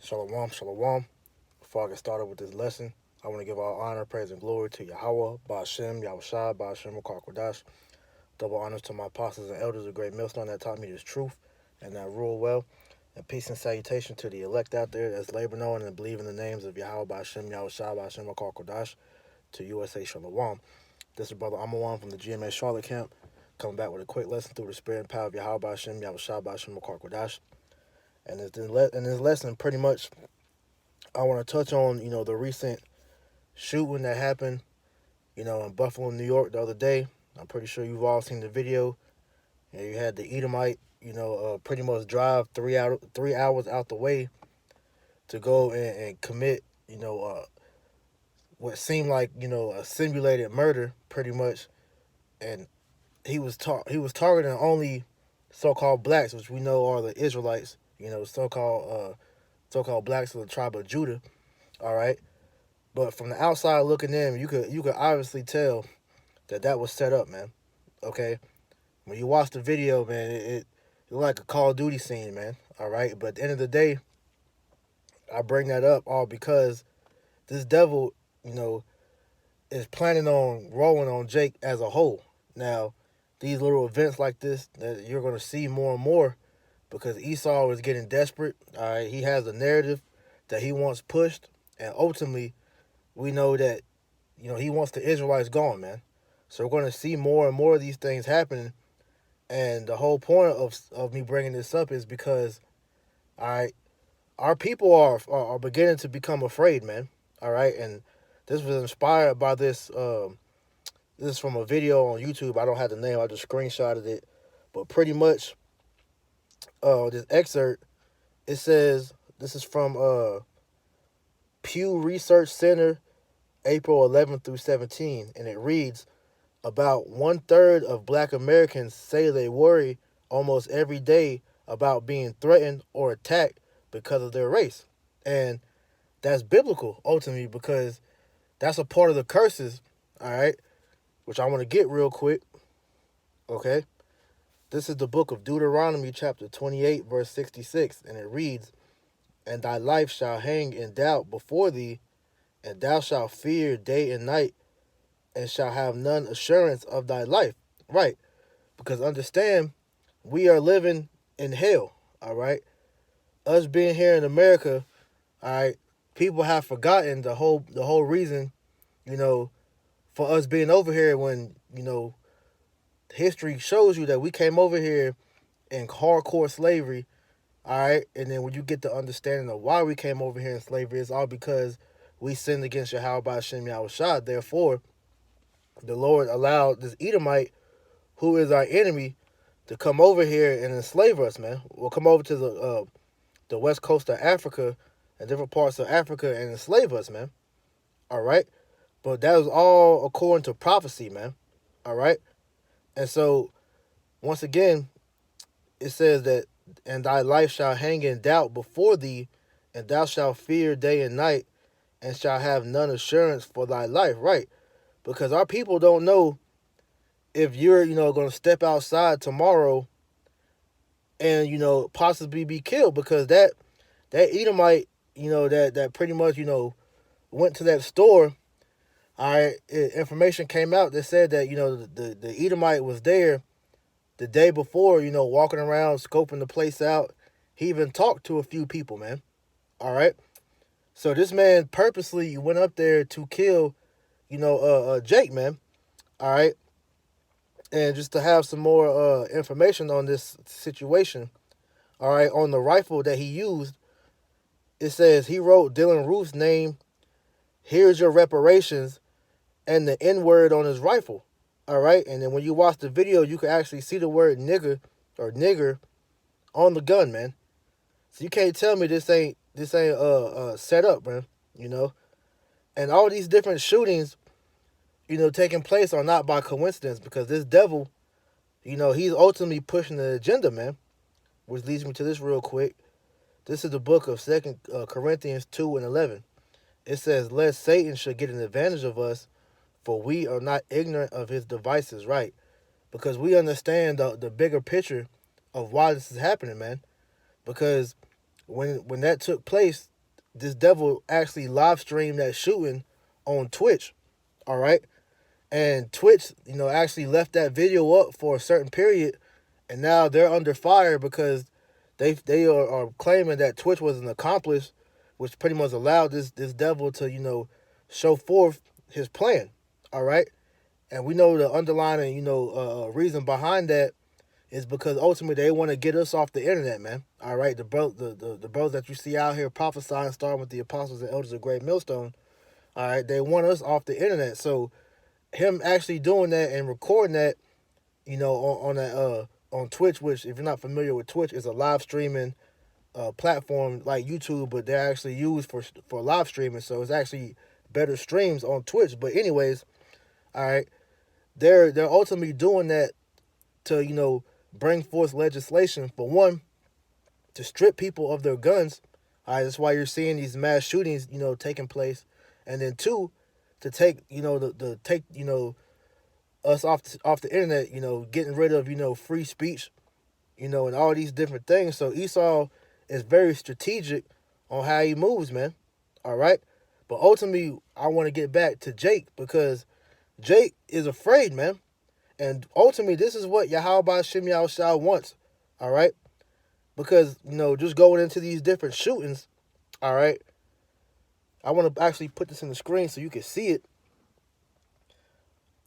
Shalom, shalom. Before I get started with this lesson, I want to give all honor, praise, and glory to Yahweh, Ba'ashem, Yahushua, Ba'ashem, Kodash. Double honors to my apostles and elders, a great millstone that taught me this truth and that rule well. And peace and salutation to the elect out there that's laboring on and believe in the names of Yahweh, Ba'ashem, Yahushua, Ba'ashem, Kodash. To USA Shalom. This is Brother Amawan from the GMA Charlotte camp, coming back with a quick lesson through the spirit and power of Yahweh, Ba'ashem, Yahushua, Ba'ashem, Kodash. And in this lesson, pretty much I want to touch on, the recent shooting that happened, in Buffalo, New York the other day. I'm pretty sure you've all seen the video. You had the Edomite, pretty much drive 3 hours out the way to go and commit, what seemed like, a simulated murder, pretty much. And he was targeting only so-called blacks, which we know are the Israelites, so-called blacks of the tribe of Judah. All right. But from the outside looking in, you could obviously tell that was set up, man. Okay, when you watch the video, man, it looked like a Call of Duty scene, man. All right, but at the end of the day, I bring that up all because this devil, is planning on rolling on Jake as a whole. Now, these little events like this that you're going to see more and more because Esau is getting desperate. All right, he has a narrative that he wants pushed, and ultimately, we know that, he wants the Israelites gone, man. So we're going to see more and more of these things happening. And the whole point of me bringing this up is because, all right, our people are beginning to become afraid, man. All right, and this was inspired by this. This is from a video on YouTube. I don't have the name. I just screenshotted it. But pretty much, this excerpt, it says, this is from Pew Research Center, April 11th through 17, and it reads, about 1/3 of black Americans say they worry almost every day about being threatened or attacked because of their race. And that's biblical, ultimately, because that's a part of the curses, all right, which I want to get real quick, okay? This is the book of Deuteronomy, chapter 28, verse 66, and it reads, and thy life shall hang in doubt before thee, and thou shalt fear day and night, and shall have none assurance of thy life. Right. Because understand, we are living in hell. All right. Us being here in America, all right, people have forgotten the whole reason, for us being over here when, history shows you that we came over here in hardcore slavery. All right. And then when you get the understanding of why we came over here in slavery, it's all because we sinned against Yahweh Ba'ashem Yahushua. Therefore, the Lord allowed this Edomite, who is our enemy, to come over here and enslave us, man. We'll come over to the west coast of Africa and different parts of Africa and enslave us, man. All right? But that was all according to prophecy, man. All right? And so, once again, it says that, and thy life shall hang in doubt before thee, and thou shalt fear day and night, and shall have none assurance for thy life. Right? Because our people don't know if you're, going to step outside tomorrow and, possibly be killed. Because that Edomite, that pretty much, went to that store, all right, information came out that said that, the Edomite was there the day before, walking around, scoping the place out. He even talked to a few people, man. All right. So this man purposely went up there to kill Jake, man. All right. And just to have some more information on this situation, all right, on the rifle that he used, it says he wrote Dylan Roof's name, here's your reparations, and the N-word on his rifle. All right. And then when you watch the video, you can actually see the word nigger or nigger on the gun, man. So you can't tell me this ain't set up, man. And all these different shootings, taking place are not by coincidence because this devil, he's ultimately pushing the agenda, man. Which leads me to this real quick. This is the book of 2 Corinthians 2 and 11. It says, lest Satan should get an advantage of us, for we are not ignorant of his devices, right? Because we understand the bigger picture of why this is happening, man. Because when that took place, this devil actually live streamed that shooting on Twitch. All right. And Twitch, actually left that video up for a certain period, and now they're under fire because they are claiming that Twitch was an accomplice, which pretty much allowed this devil to show forth his plan. All right, and we know the underlying reason behind that is because ultimately they want to get us off the internet, man. All right, the brothers that you see out here prophesying, starting with the apostles and elders of Great Millstone. All right, they want us off the internet. So him actually doing that and recording that, on that on Twitch, which if you're not familiar with Twitch, is a live streaming platform like YouTube, but they're actually used for live streaming. So it's actually better streams on Twitch. But anyways, all right, they're ultimately doing that to bring forth legislation for one to strip people of their guns. All right, that's why you're seeing these mass shootings taking place, and then two, to take the take us off the internet, getting rid of free speech, and all these different things. So Esau is very strategic on how he moves, man. All right, but ultimately I want to get back to Jake because Jake is afraid, man, and ultimately this is what Yahweh Shem Yahushua wants. All right, because just going into these different shootings. All right, I want to actually put this in the screen so you can see it.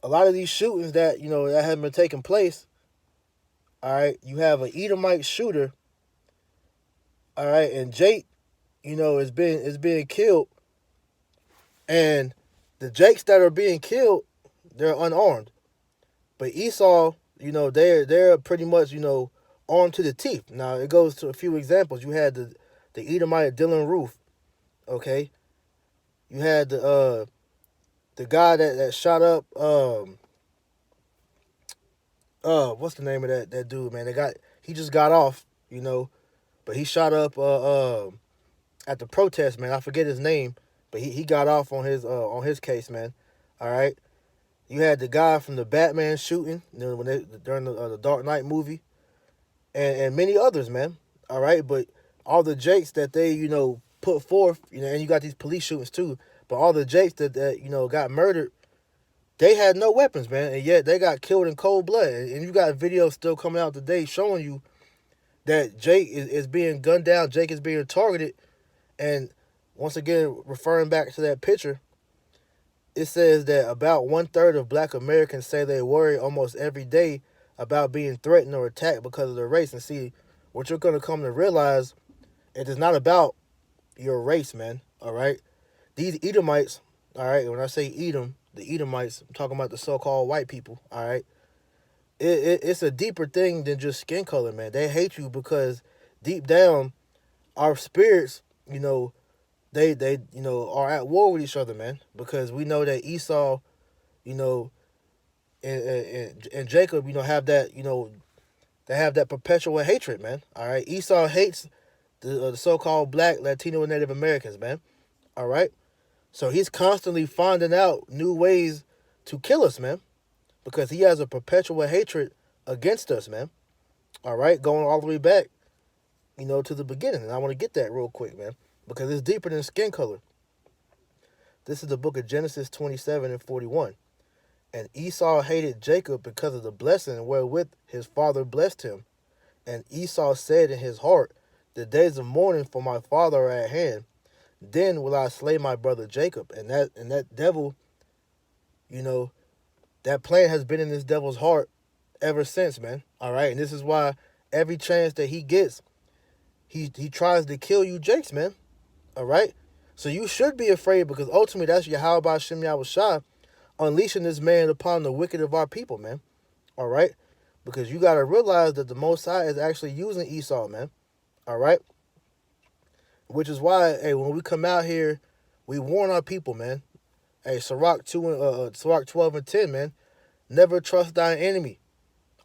A lot of these shootings that that have been taking place, all right, you have an Edomite shooter, all right, and Jake, is being killed, and the Jakes that are being killed, they're unarmed, but Esau, they're pretty much armed to the teeth. Now it goes to a few examples. You had the Edomite Dylan Roof, okay, you had the guy that shot up what's the name of that dude, man? He just got off, but he shot up at the protest, man. I forget his name, but he got off on his case, man. All right. You had the guy from the Batman shooting, during the Dark Knight movie, and many others, man. All right, but all the Jakes that they put forth, and you got these police shootings too. But all the Jakes that got murdered, they had no weapons, man, and yet they got killed in cold blood. And you got videos still coming out today showing you that Jake is being gunned down, Jake is being targeted. And once again, referring back to that picture, it says that about 1/3 of Black Americans say they worry almost every day about being threatened or attacked because of their race. And see, what you're going to come to realize, it is not about your race, man, all right? These Edomites, all right, when I say Edom, the Edomites, I'm talking about the so-called white people, all right? It's a deeper thing than just skin color, man. They hate you because deep down, our spirits, they are at war with each other, man. Because we know that Esau, and Jacob, have that, they have that perpetual hatred, man. All right, Esau hates the so-called Black, Latino, and Native Americans, man. All right. So he's constantly finding out new ways to kill us, man, because he has a perpetual hatred against us, man. All right, going all the way back, to the beginning. And I want to get that real quick, man, because it's deeper than skin color. This is the book of Genesis 27 and 41. And Esau hated Jacob because of the blessing wherewith his father blessed him. And Esau said in his heart, the days of mourning for my father are at hand. Then will I slay my brother Jacob. And that devil, that plan has been in this devil's heart ever since, man. All right. And this is why every chance that he gets, he tries to kill you Jakes, man. All right. So you should be afraid, because ultimately that's Yahweh Shem Yahushua unleashing this man upon the wicked of our people, man. All right. Because you got to realize that the Most High is actually using Esau, man. All right. Which is why, hey, when we come out here, we warn our people, man. Hey, Sirach 12 and 10, man. Never trust thine enemy.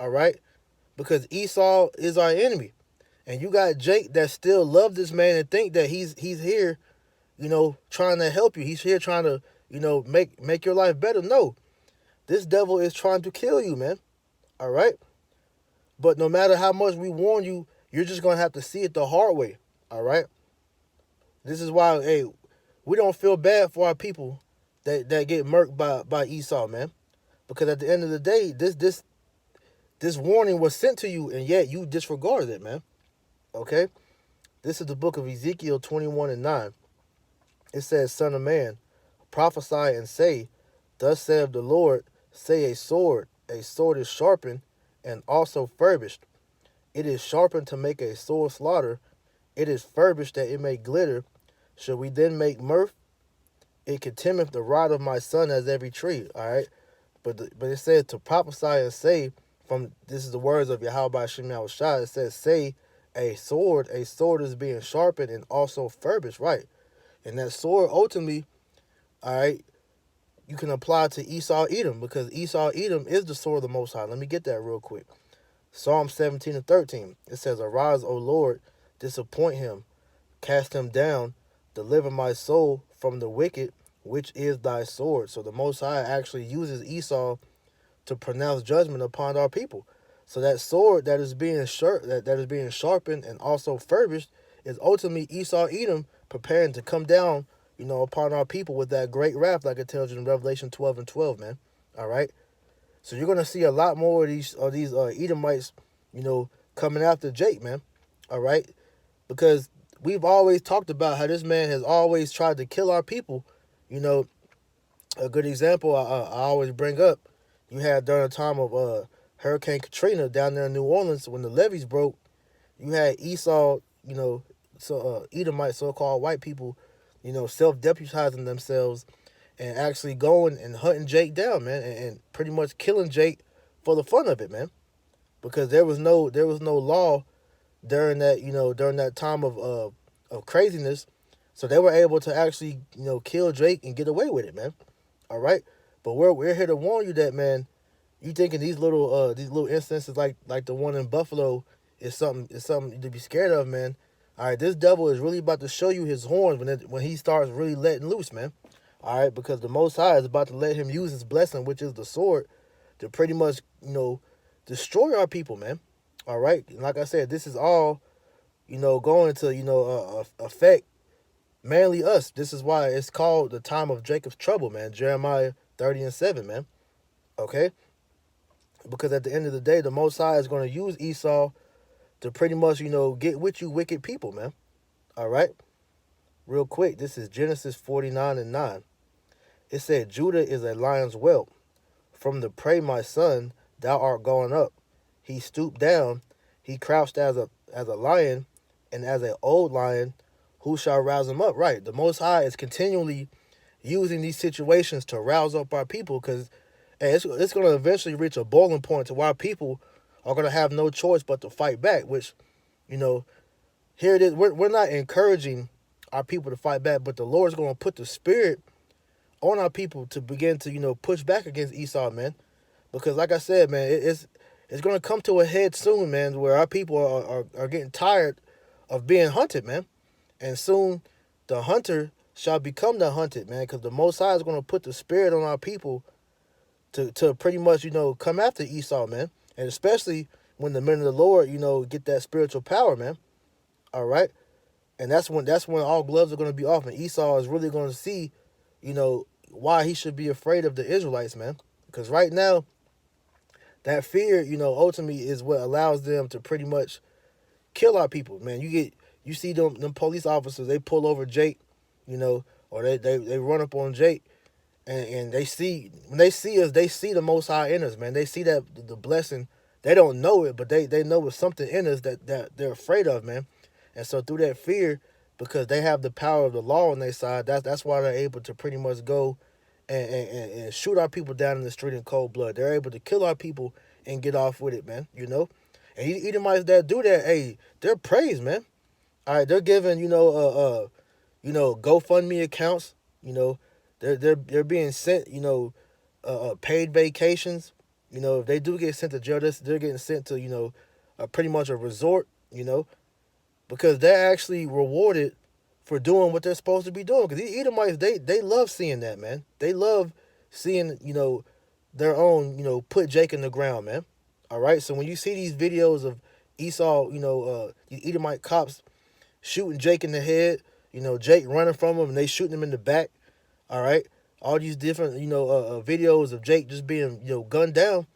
All right? Because Esau is our enemy. And you got Jake that still love this man and think that he's here, trying to help you. He's here trying to, make your life better. No. This devil is trying to kill you, man. All right? But no matter how much we warn you, you're just going to have to see it the hard way. All right? This is why, hey, we don't feel bad for our people that get murked by Esau, man. Because at the end of the day, this warning was sent to you, and yet you disregarded it, man. Okay? This is the book of Ezekiel 21:9. It says, Son of man, prophesy and say, Thus saith the Lord, say a sword is sharpened and also furbished. It is sharpened to make a sore slaughter. It is furbished that it may glitter. Shall we then make mirth? It contemneth the rod of my son as every tree. All right. But it says to prophesy and say, from this is the words of Yahweh Shem Yahushua. It says, say a sword is being sharpened and also furbished, right? And that sword ultimately, all right, you can apply to Esau Edom, because Esau Edom is the sword of the Most High. Let me get that real quick. Psalm 17:13. It says, Arise, O Lord, disappoint him, cast him down, deliver my soul from the wicked, which is thy sword. So the Most High actually uses Esau to pronounce judgment upon our people. So that sword that is being that is being sharpened and also furbished is ultimately Esau Edom preparing to come down, upon our people with that great wrath, like it tells you in Revelation 12:12, man. All right. So you're gonna see a lot more of these Edomites, coming after Jake, man. All right, because we've always talked about how this man has always tried to kill our people. You know, a good example I always bring up, you had during the time of Hurricane Katrina down there in New Orleans when the levees broke. You had Esau, Edomite, so-called white people, self-deputizing themselves and actually going and hunting Jake down, man, and pretty much killing Jake for the fun of it, man, because there was no law during that time of craziness, so they were able to actually kill Jake and get away with it, man. All right, but we're here to warn you that, man, you thinking these little instances like the one in Buffalo is something to be scared of, man. All right, this devil is really about to show you his horns when he starts really letting loose, man. All right, because the Most High is about to let him use his blessing, which is the sword, to pretty much destroy our people, man. All right, and like I said, this is all going to affect mainly us. This is why it's called the time of Jacob's trouble, man. Jeremiah 30:7, man. Okay, because at the end of the day, the Most High is going to use Esau to pretty much get with you wicked people, man. All right, real quick, this is Genesis 49:9. It said, Judah is a lion's whelp. From the prey, my son, thou art gone up. He stooped down. He crouched as a lion, and as an old lion, who shall rouse him up? Right. The Most High is continually using these situations to rouse up our people, because it's going to eventually reach a boiling point to where people are going to have no choice but to fight back, which, here it is. We're not encouraging our people to fight back, but the Lord's going to put the spirit on our people to begin to push back against Esau, man, because like I said, man, it's going to come to a head soon, man, where our people are getting tired of being hunted, man, and soon the hunter shall become the hunted, man, because the Most High is going to put the spirit on our people to pretty much come after Esau, man, and especially when the men of the Lord get that spiritual power, man. All right, and that's when all gloves are going to be off, and Esau is really going to see why he should be afraid of the Israelites, man. Because right now, that fear, ultimately is what allows them to pretty much kill our people, man. You see them police officers, they pull over Jake, or they run up on Jake, and when they see us, they see the Most High in us, man. They see that the blessing. They don't know it, but they know it's something in us that they're afraid of, man. And so through that fear, because they have the power of the law on their side, that's why they're able to pretty much go and shoot our people down in the street in cold blood. They're able to kill our people and get off with it, man. And Edomites that do that, hey, they're praised, man. All right, they're giving GoFundMe accounts. They're being sent paid vacations. If they do get sent to jail, they're getting sent to pretty much a resort. Because they're actually rewarded for doing what they're supposed to be doing. Because these Edomites, they love seeing that, man. They love seeing, their own, put Jake in the ground, man. All right? So when you see these videos of Esau, these Edomite cops shooting Jake in the head, Jake running from him and they shooting him in the back. All right, all these different videos of Jake just being gunned down.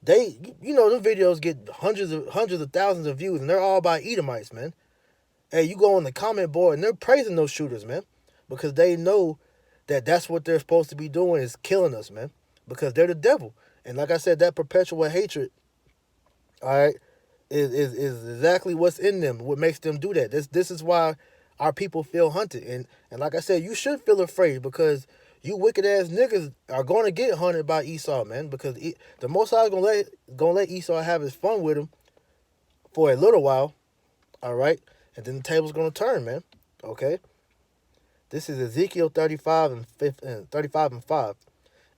They them videos get hundreds of thousands of views, and they're all by Edomites, man. Hey, you go on the comment board and they're praising those shooters, man, because they know that that's what they're supposed to be doing is killing us, man, because they're the devil. And like I said, that perpetual hatred, all right, is exactly what's in them. What makes them do that? This is why our people feel hunted. And like I said, you should feel afraid because you wicked ass niggas are going to get hunted by Esau, man. Because the Most High is gonna let Esau have his fun with him for a little while, all right, and then the table's gonna turn, man. Okay, this is Ezekiel 35 and 5.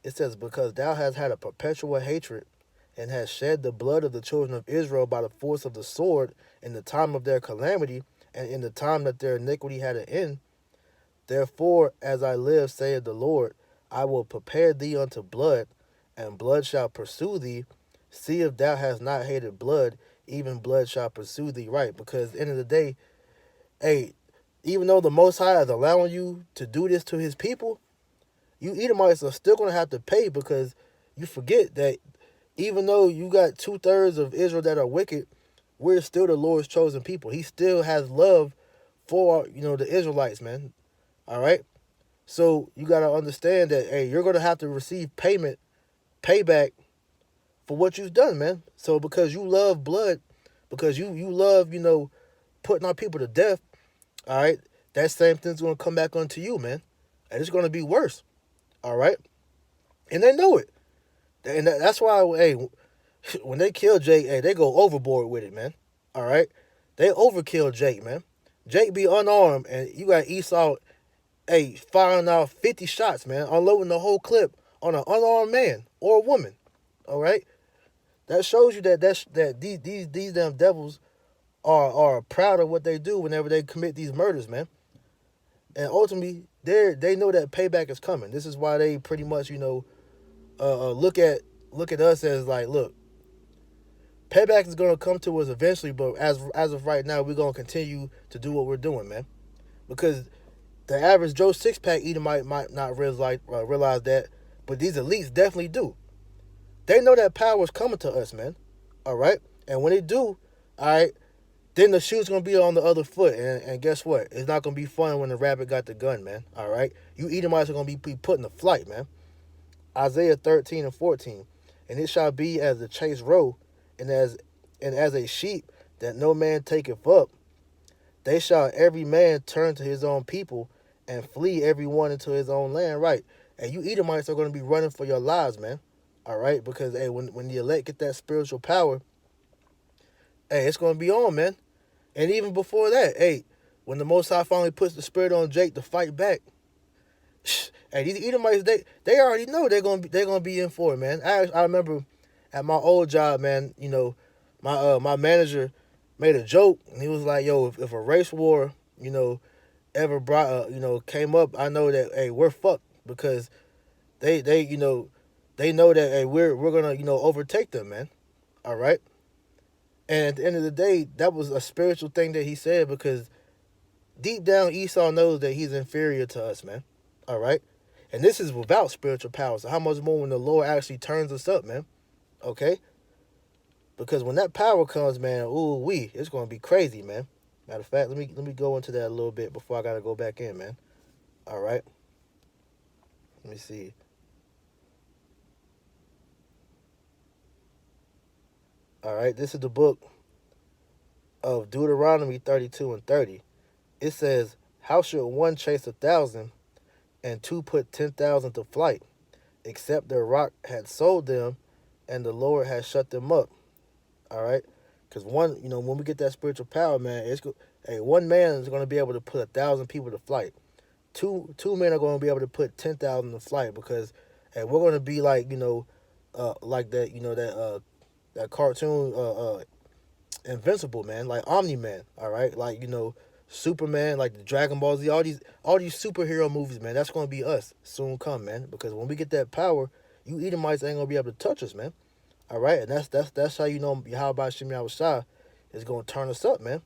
It says, "Because thou hast had a perpetual hatred, and hast shed the blood of the children of Israel by the force of the sword in the time of their calamity, and in the time that their iniquity had an end. Therefore, as I live, saith the Lord, I will prepare thee unto blood, and blood shall pursue thee. See if thou hast not hated blood, even blood shall pursue thee." Right, because at the end of the day, hey, even though the Most High is allowing you to do this to his people, you Edomites are still going to have to pay because you forget that even though you got 2/3 of Israel that are wicked, we're still the Lord's chosen people. He still has love for, the Israelites, man. All right? So you got to understand that, hey, you're going to have to receive payback for what you've done, man. So because you love blood, because you love, putting our people to death, all right, that same thing's going to come back onto you, man. And it's going to be worse, all right? And they know it. And that's why, hey, when they kill Jake, hey, they go overboard with it, man. All right? They overkill Jake, man. Jake be unarmed, and you got Esau, hey, firing off 50 shots, man, unloading the whole clip on an unarmed man or a woman. All right? That shows you that these damn devils are proud of what they do whenever they commit these murders, man. And ultimately, they know that payback is coming. This is why they pretty much, look at us as like, look, payback is gonna come to us eventually, but as of right now, we're gonna continue to do what we're doing, man. Because the average Joe six-pack eater might not realize that, but these elites definitely do. They know that power is coming to us, man. All right, and when they do, all right, then the shoe's gonna be on the other foot, and guess what? It's not gonna be fun when the rabbit got the gun, man. All right, you Edomites are gonna be put in the flight, man. Isaiah 13 and 14, and it shall be as the chase roe, and as a sheep that no man taketh up, they shall every man turn to his own people, and flee every one into his own land. Right, and you Edomites are gonna be running for your lives, man. All right, because hey, when the elect get that spiritual power, hey, it's gonna be on, man. And even before that, hey, when the Most High finally puts the spirit on Jake to fight back, hey, these Edomites, they already know they're gonna be in for it, man. I remember at my old job, man, my manager made a joke, and he was like, "Yo, if a race war, ever brought, came up, I know that hey, we're fucked because they know that hey, we're gonna overtake them, man. All right." And at the end of the day, that was a spiritual thing that he said because deep down Esau knows that he's inferior to us, man. All right? And this is without spiritual power. So how much more when the Lord actually turns us up, man? Okay? Because when that power comes, man, it's gonna be crazy, man. Matter of fact, let me go into that a little bit before I gotta go back in, man. All right? Let me see. All right, this is the book of Deuteronomy 32 and 30. It says, "How should one chase 1,000 and two put 10,000 to flight, except their rock had sold them and the Lord had shut them up?" All right, because one, when we get that spiritual power, man, hey, one man is going to be able to put 1,000 people to flight. Two men are going to be able to put 10,000 to flight because, hey, we're going to be like like that, that cartoon, Invincible, man, like Omni Man. All right, like Superman, like the Dragon Ball Z, all these superhero movies, man. That's gonna be us soon come, man. Because when we get that power, you Edomites ain't gonna be able to touch us, man. All right, and that's how Yahweh Shem Yahweh Shai is gonna turn us up, man.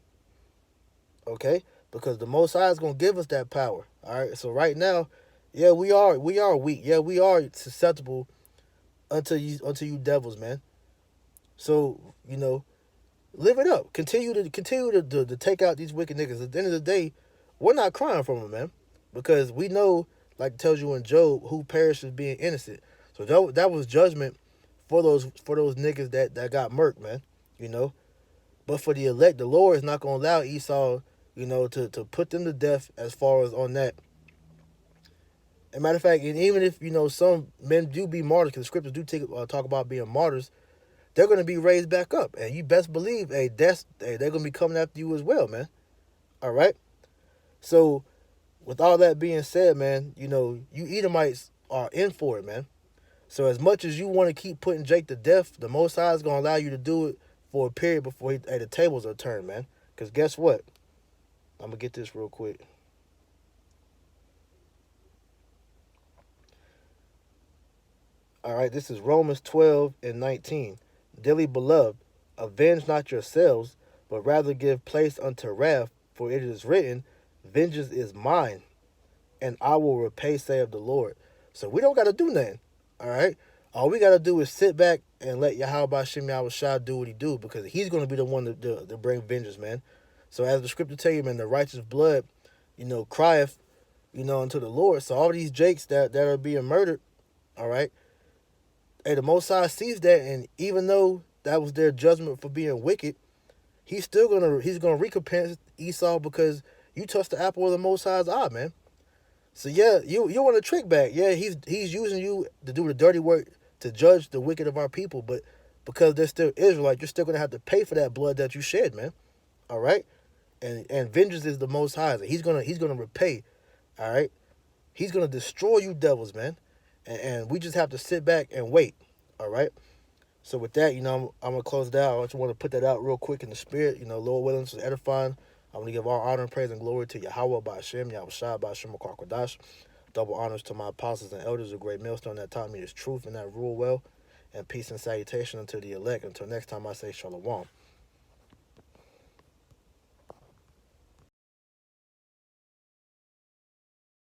Okay, because the Most High is gonna give us that power. All right. So right now, yeah, we are weak. Yeah, we are susceptible unto you devils, man. So live it up. Continue to take out these wicked niggas. At the end of the day, we're not crying from them, man, because we know, like it tells you in Job, who perishes being innocent. So that was judgment for those niggas that got murked, man. You know, but for the elect, the Lord is not gonna allow Esau, to put them to death as far as on that. As a matter of fact, and even if some men do be martyrs, because the scriptures do talk about being martyrs, they're going to be raised back up. And you best believe, they're going to be coming after you as well, man. All right? So, with all that being said, man, you Edomites are in for it, man. So, as much as you want to keep putting Jake to death, the Most High is going to allow you to do it for a period before the tables are turned, man. Because guess what? I'm going to get this real quick. All right, this is Romans 12 and 19. Dearly beloved, avenge not yourselves, but rather give place unto wrath, for it is written, vengeance is mine, and I will repay, saith the Lord. So we don't got to do nothing, all right? All we got to do is sit back and let Yahweh Shem Yahushua do what he do, because he's going to be the one to bring vengeance, man. So as the scripture tell you, man, the righteous blood, crieth, unto the Lord. So all these Jakes that are being murdered, all right? Hey, the Most High sees that, and even though that was their judgment for being wicked, he's gonna recompense Esau, because you touched the apple of the Most High's eye, man. So yeah, you want a trick back. Yeah, he's using you to do the dirty work to judge the wicked of our people, but because they're still Israelite, you're still gonna have to pay for that blood that you shed, man. All right, and vengeance is the Most High's. He's gonna repay. All right, he's gonna destroy you devils, man, and we just have to sit back and wait. All right. So with that, I'm gonna close it out. I just want to put that out real quick in the spirit. Lord willing, this is edifying. I'm gonna give all honor and praise and glory to Yahweh by Hashem, Yahweh Shai by Hashem Kwadash. Double honors to my apostles and elders, a great millstone that taught me this truth and that rule well. And peace and salutation unto the elect. Until next time, I say shalom.